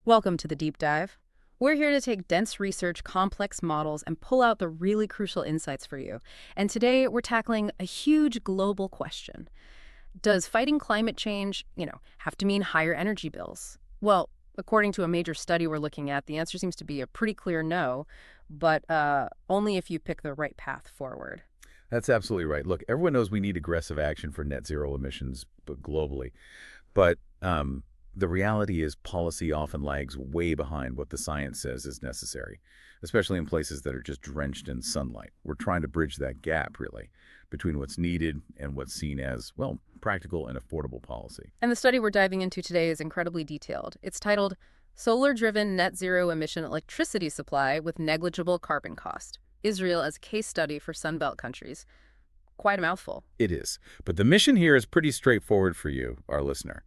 Welcome to the deep dive. We're here to take dense research, complex models, and pull out the really crucial insights for you. And today we're tackling a huge global question. Does fighting climate change, have to mean higher energy bills? Well, according to a major study we're looking at, the answer seems to be a pretty clear no, but only if you pick the right path forward. That's absolutely right. Look, everyone knows we need aggressive action for net zero emissions, but globally. But the reality is policy often lags way behind what the science says is necessary, especially in places that are just drenched in sunlight. We're trying to bridge that gap, really, between what's needed and what's seen as, well, practical and affordable policy. And the study we're diving into today is incredibly detailed. It's titled Solar-Driven Net Zero Emission Electricity Supply with Negligible Carbon Cost. Israel as a case study for Sunbelt countries. Quite a mouthful. It is. But the mission here is pretty straightforward for you, our listener.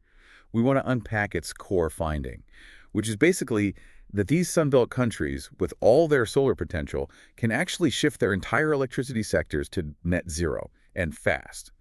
We want to unpack its core finding, which is basically that these Sunbelt countries, with all their solar potential, can actually shift their entire electricity sectors to net zero, and fast.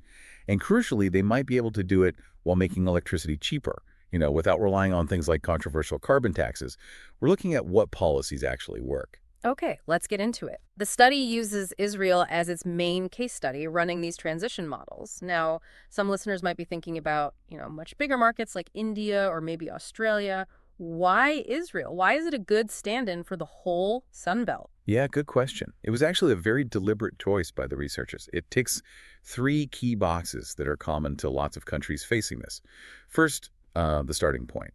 And crucially, they might be able to do it while making electricity cheaper, without relying on things like controversial carbon taxes. We're looking at what policies actually work. Okay, let's get into it. The study uses Israel as its main case study, running these transition models. Now, some listeners might be thinking about, much bigger markets like India or maybe Australia. Why Israel? Why is it a good stand-in for the whole Sunbelt? Yeah, good question. It was actually a very deliberate choice by the researchers. It ticks three key boxes that are common to lots of countries facing this. First, the starting point.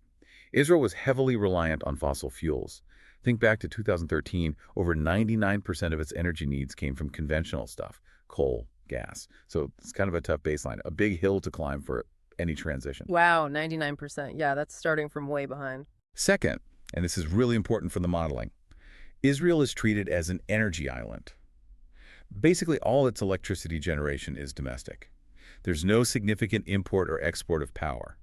Israel was heavily reliant on fossil fuels. Think back to 2013, over 99% of its energy needs came from conventional stuff, coal, gas. So it's kind of a tough baseline, a big hill to climb for any transition. Wow, 99%. Yeah, that's starting from way behind. Second, and this is really important for the modeling, Israel is treated as an energy island. Basically, all its electricity generation is domestic. There's no significant import or export of power.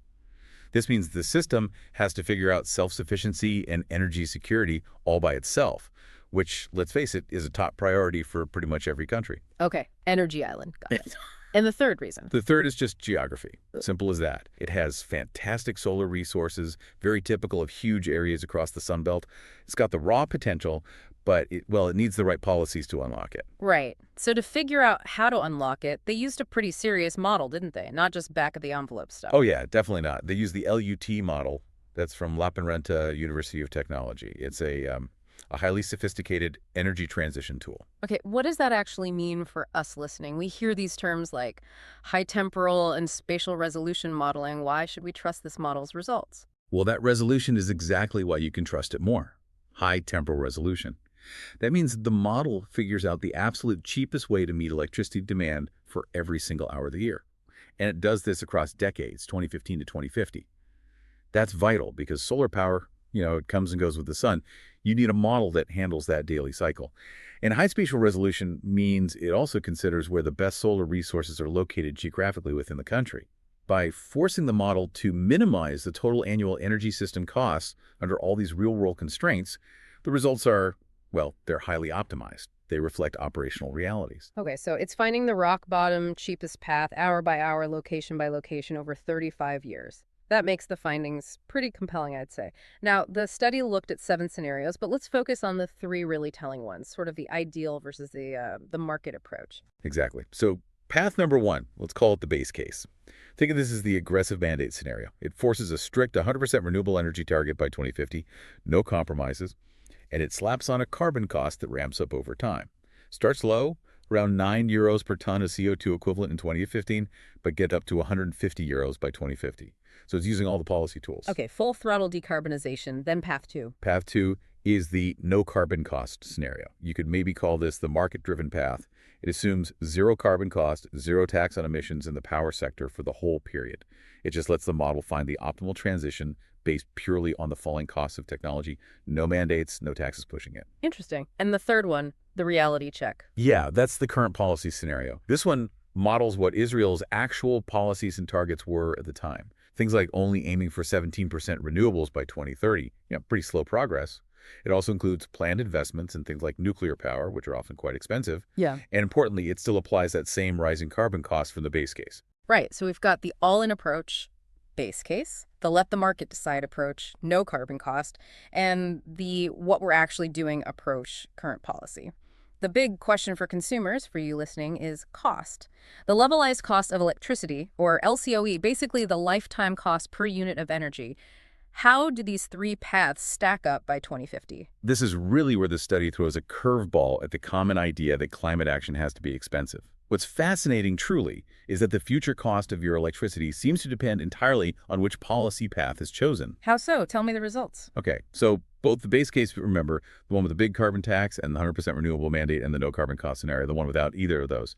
This means the system has to figure out self-sufficiency and energy security all by itself, which, let's face it, is a top priority for pretty much every country. Okay, energy island. Got it. And the third reason? The third is just geography. Simple as that. It has fantastic solar resources, very typical of huge areas across the Sunbelt. It's got the raw potential, but it needs the right policies to unlock it. Right. So to figure out how to unlock it, they used a pretty serious model, didn't they? Not just back-of-the-envelope stuff. Oh, yeah, definitely not. They use the LUT model. That's from La Penrenta University of Technology. It's a highly sophisticated energy transition tool. Okay, what does that actually mean for us listening? We hear these terms like high temporal and spatial resolution modeling. Why should we trust this model's results? Well, that resolution is exactly why you can trust it more. High temporal resolution. That means the model figures out the absolute cheapest way to meet electricity demand for every single hour of the year. And it does this across decades, 2015 to 2050. That's vital because solar power, it comes and goes with the sun. You need a model that handles that daily cycle. And high spatial resolution means it also considers where the best solar resources are located geographically within the country. By forcing the model to minimize the total annual energy system costs under all these real-world constraints, the results are, they're highly optimized. They reflect operational realities. Okay, so it's finding the rock bottom, cheapest path, hour by hour, location by location over 35 years. That makes the findings pretty compelling, I'd say. Now, the study looked at 7 scenarios, but let's focus on the 3 really telling ones, sort of the ideal versus the market approach. Exactly. So path number 1, let's call it the base case. Think of this as the aggressive mandate scenario. It forces a strict 100% renewable energy target by 2050, no compromises, and it slaps on a carbon cost that ramps up over time. Starts low, around €9 per ton of CO2 equivalent in 2015, but get up to 150 euros by 2050. So it's using all the policy tools. Okay, full throttle decarbonization, then path 2. Path 2 is the no carbon cost scenario. You could maybe call this the market-driven path. It assumes zero carbon cost, zero tax on emissions in the power sector for the whole period. It just lets the model find the optimal transition based purely on the falling costs of technology. No mandates, no taxes pushing it. Interesting. And the third one, the reality check. Yeah, that's the current policy scenario. This one models what Israel's actual policies and targets were at the time. Things like only aiming for 17% renewables by 2030. Pretty slow progress. It also includes planned investments in things like nuclear power, which are often quite expensive. Yeah. And importantly, it still applies that same rising carbon cost from the base case. Right. So we've got the all-in approach, base case, the let the market decide approach, no carbon cost, and the what we're actually doing approach, current policy. The big question for consumers, for you listening, is cost. The levelized cost of electricity, or LCOE, basically the lifetime cost per unit of energy. How do these three paths stack up by 2050? This is really where the study throws a curveball at the common idea that climate action has to be expensive. What's fascinating, truly, is that the future cost of your electricity seems to depend entirely on which policy path is chosen. How so? Tell me the results. Okay, so both the base case, remember, the one with the big carbon tax and the 100% renewable mandate, and the no carbon cost scenario, the one without either of those.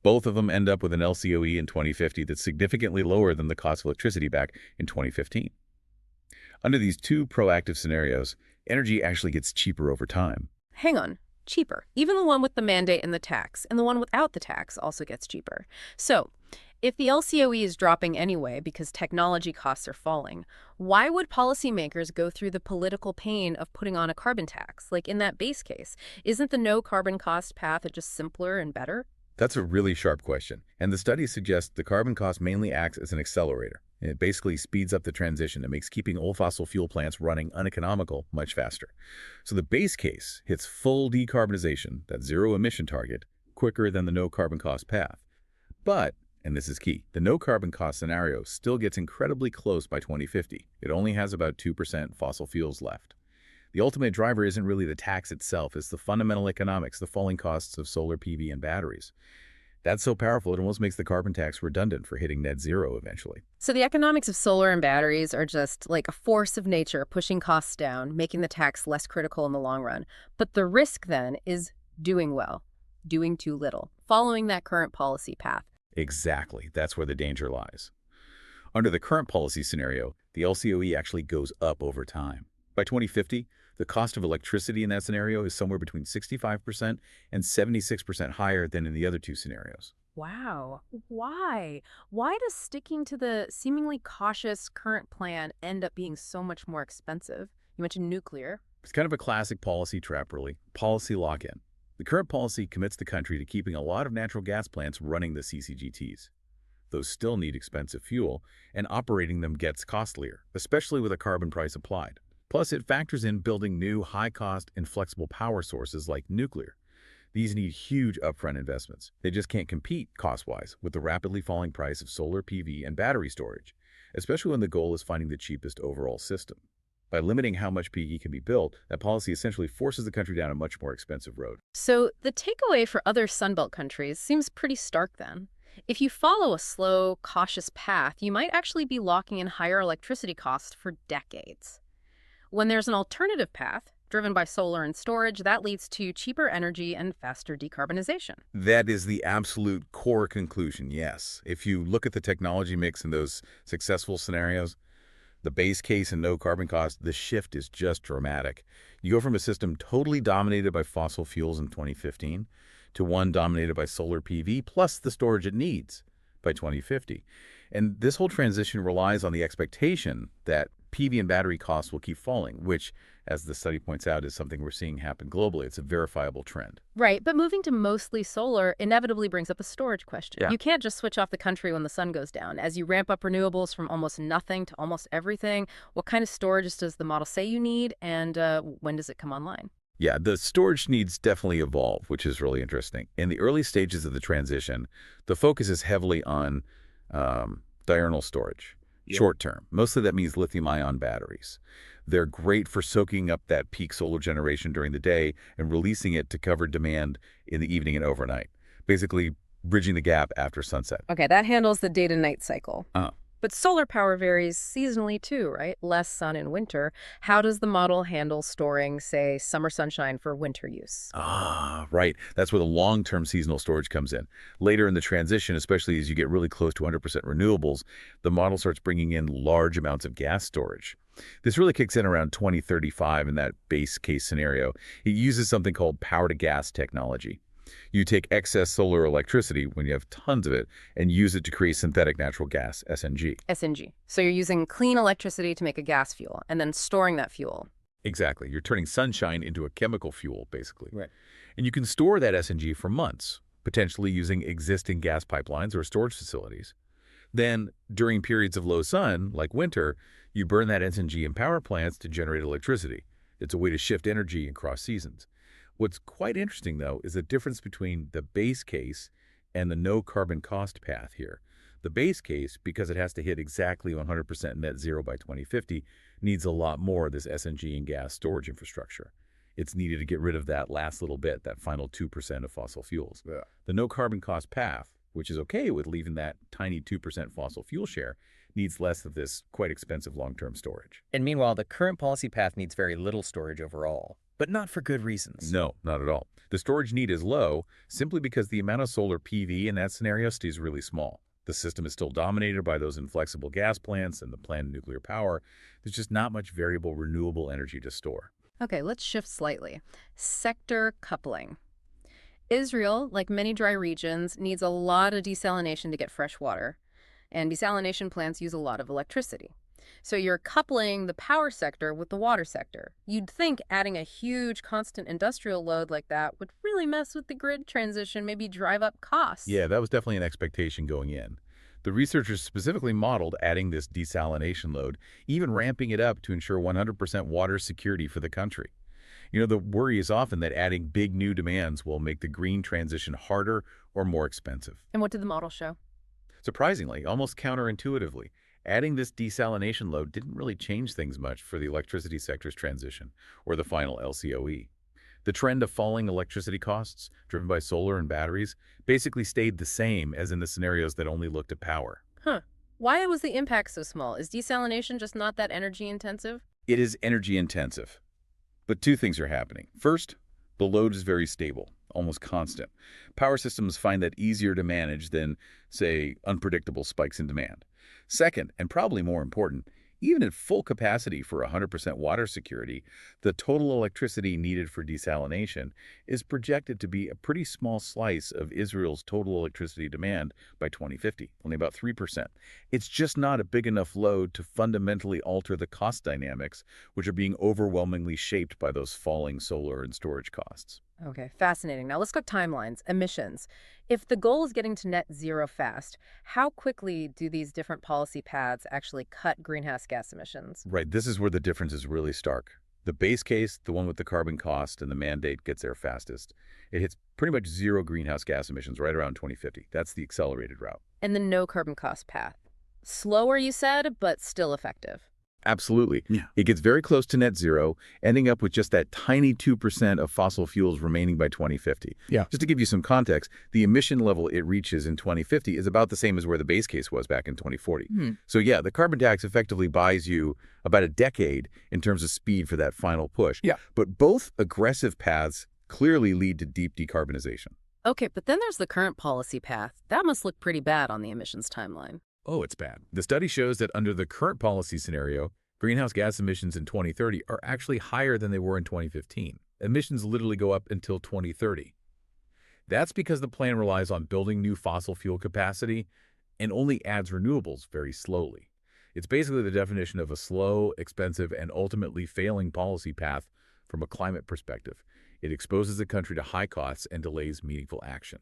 Both of them end up with an LCOE in 2050 that's significantly lower than the cost of electricity back in 2015. Under these two proactive scenarios, energy actually gets cheaper over time. Hang on. Cheaper. Even the one with the mandate and the tax, and the one without the tax also gets cheaper. So, if the LCOE is dropping anyway because technology costs are falling, why would policymakers go through the political pain of putting on a carbon tax? Like in that base case, isn't the no carbon cost path just simpler and better? That's a really sharp question, and the study suggests the carbon cost mainly acts as an accelerator. It basically speeds up the transition and makes keeping old fossil fuel plants running uneconomical much faster. So the base case hits full decarbonization, that zero emission target, quicker than the no carbon cost path. But, and this is key, the no carbon cost scenario still gets incredibly close by 2050. It only has about 2% fossil fuels left. The ultimate driver isn't really the tax itself, it's the fundamental economics, the falling costs of solar PV and batteries. That's so powerful, it almost makes the carbon tax redundant for hitting net zero eventually. So the economics of solar and batteries are just like a force of nature pushing costs down, making the tax less critical in the long run. But the risk then is doing well, doing too little, following that current policy path. Exactly. That's where the danger lies. Under the current policy scenario, the LCOE actually goes up over time. By 2050, the cost of electricity in that scenario is somewhere between 65% and 76% higher than in the other two scenarios. Wow. Why? Why does sticking to the seemingly cautious current plan end up being so much more expensive? You mentioned nuclear. It's kind of a classic policy trap, really. Policy lock-in. The current policy commits the country to keeping a lot of natural gas plants running the CCGTs. Those still need expensive fuel, and operating them gets costlier, especially with a carbon price applied. Plus, it factors in building new, high-cost, inflexible power sources like nuclear. These need huge upfront investments. They just can't compete, cost-wise, with the rapidly falling price of solar PV and battery storage, especially when the goal is finding the cheapest overall system. By limiting how much PE can be built, that policy essentially forces the country down a much more expensive road. So the takeaway for other Sunbelt countries seems pretty stark then. If you follow a slow, cautious path, you might actually be locking in higher electricity costs for decades. When there's an alternative path, driven by solar and storage, that leads to cheaper energy and faster decarbonization. That is the absolute core conclusion, yes. If you look at the technology mix in those successful scenarios, the base case and no carbon cost, the shift is just dramatic. You go from a system totally dominated by fossil fuels in 2015 to one dominated by solar PV plus the storage it needs by 2050. And this whole transition relies on the expectation that PV and battery costs will keep falling, which, as the study points out, is something we're seeing happen globally. It's a verifiable trend. Right, but moving to mostly solar inevitably brings up a storage question. Yeah. You can't just switch off the country when the sun goes down. As you ramp up renewables from almost nothing to almost everything, what kind of storage does the model say you need, and when does it come online? Yeah, the storage needs definitely evolve, which is really interesting. In the early stages of the transition, the focus is heavily on diurnal storage. Yeah. Short term. Mostly that means lithium-ion batteries. They're great for soaking up that peak solar generation during the day and releasing it to cover demand in the evening and overnight, basically bridging the gap after sunset. Okay, that handles the day to night cycle. Oh. But solar power varies seasonally too, right? Less sun in winter. How does the model handle storing, say, summer sunshine for winter use? Ah, right. That's where the long-term seasonal storage comes in. Later in the transition, especially as you get really close to 100% renewables, the model starts bringing in large amounts of gas storage. This really kicks in around 2035 in that base case scenario. It uses something called power-to-gas technology. You take excess solar electricity, when you have tons of it, and use it to create synthetic natural gas, SNG. SNG. So you're using clean electricity to make a gas fuel and then storing that fuel. Exactly. You're turning sunshine into a chemical fuel, basically. Right. And you can store that SNG for months, potentially using existing gas pipelines or storage facilities. Then, during periods of low sun, like winter, you burn that SNG in power plants to generate electricity. It's a way to shift energy across seasons. What's quite interesting, though, is the difference between the base case and the no carbon cost path here. The base case, because it has to hit exactly 100% net zero by 2050, needs a lot more of this SNG and gas storage infrastructure. It's needed to get rid of that last little bit, that final 2% of fossil fuels. Yeah. The no carbon cost path, which is okay with leaving that tiny 2% fossil fuel share, needs less of this quite expensive long-term storage. And meanwhile, the current policy path needs very little storage overall, but not for good reasons. No, not at all. The storage need is low simply because the amount of solar PV in that scenario stays really small. The system is still dominated by those inflexible gas plants and the planned nuclear power. There's just not much variable renewable energy to store. Okay, let's shift slightly. Sector coupling. Israel, like many dry regions, needs a lot of desalination to get fresh water, and desalination plants use a lot of electricity. So you're coupling the power sector with the water sector. You'd think adding a huge constant industrial load like that would really mess with the grid transition, maybe drive up costs. Yeah, that was definitely an expectation going in. The researchers specifically modeled adding this desalination load, even ramping it up to ensure 100% water security for the country. You know, the worry is often that adding big new demands will make the green transition harder or more expensive. And what did the model show? Surprisingly, almost counterintuitively, adding this desalination load didn't really change things much for the electricity sector's transition or the final LCOE. The trend of falling electricity costs, driven by solar and batteries, basically stayed the same as in the scenarios that only looked at power. Huh. Why was the impact so small? Is desalination just not that energy intensive? It is energy intensive. But two things are happening. First, the load is very stable, almost constant. Power systems find that easier to manage than, say, unpredictable spikes in demand. Second, and probably more important, even at full capacity for 100% water security, the total electricity needed for desalination is projected to be a pretty small slice of Israel's total electricity demand by 2050, only about 3%. It's just not a big enough load to fundamentally alter the cost dynamics, which are being overwhelmingly shaped by those falling solar and storage costs. Okay, fascinating. Now let's go timelines, emissions. If the goal is getting to net zero fast, how quickly do these different policy paths actually cut greenhouse gas emissions? Right, this is where the difference is really stark. The base case, the one with the carbon cost and the mandate, gets there fastest. It hits pretty much zero greenhouse gas emissions right around 2050. That's the accelerated route. And the no carbon cost path. Slower, you said, but still effective. Absolutely. Yeah. It gets very close to net zero, ending up with just that tiny 2% of fossil fuels remaining by 2050. Yeah. Just to give you some context, the emission level it reaches in 2050 is about the same as where the base case was back in 2040. So yeah, the carbon tax effectively buys you about a decade in terms of speed for that final push. Yeah. But both aggressive paths clearly lead to deep decarbonization. Okay, but then there's the current policy path. That must look pretty bad on the emissions timeline. Oh, it's bad. The study shows that under the current policy scenario, greenhouse gas emissions in 2030 are actually higher than they were in 2015. Emissions literally go up until 2030. That's because the plan relies on building new fossil fuel capacity and only adds renewables very slowly. It's basically the definition of a slow, expensive, and ultimately failing policy path from a climate perspective. It exposes the country to high costs and delays meaningful action.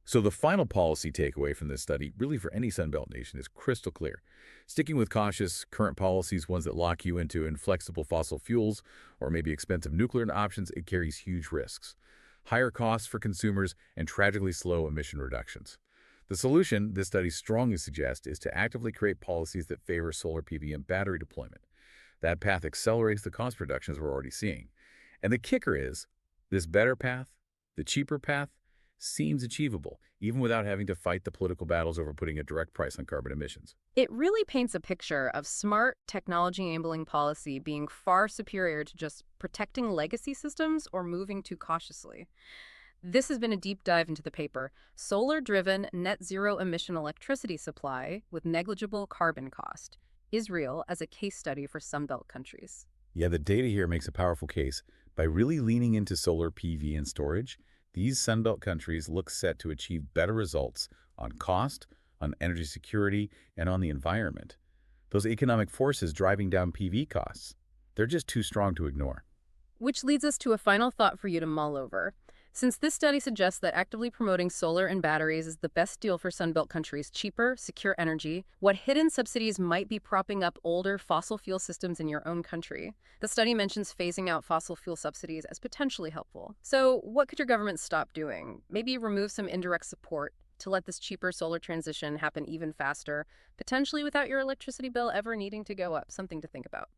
So the final policy takeaway from this study, really for any Sunbelt nation, is crystal clear. Sticking with cautious current policies, ones that lock you into inflexible fossil fuels or maybe expensive nuclear options, it carries huge risks. Higher costs for consumers and tragically slow emission reductions. The solution, this study strongly suggests, is to actively create policies that favor solar PV and battery deployment. That path accelerates the cost reductions we're already seeing. And the kicker is, this better path, the cheaper path, seems achievable, even without having to fight the political battles over putting a direct price on carbon emissions. It really paints a picture of smart, technology-enabling policy being far superior to just protecting legacy systems or moving too cautiously. This has been a deep dive into the paper, Solar-Driven Net Zero Emission Electricity Supply with Negligible Carbon Cost, Israel as a Case Study for Sunbelt Countries. Yeah, the data here makes a powerful case. By really leaning into solar PV and storage, these Sunbelt countries look set to achieve better results on cost, on energy security, and on the environment. Those economic forces driving down PV costs, they're just too strong to ignore. Which leads us to a final thought for you to mull over. Since this study suggests that actively promoting solar and batteries is the best deal for Sunbelt countries, cheaper, secure energy, what hidden subsidies might be propping up older fossil fuel systems in your own country? The study mentions phasing out fossil fuel subsidies as potentially helpful. So, what could your government stop doing? Maybe remove some indirect support to let this cheaper solar transition happen even faster, potentially without your electricity bill ever needing to go up. Something to think about.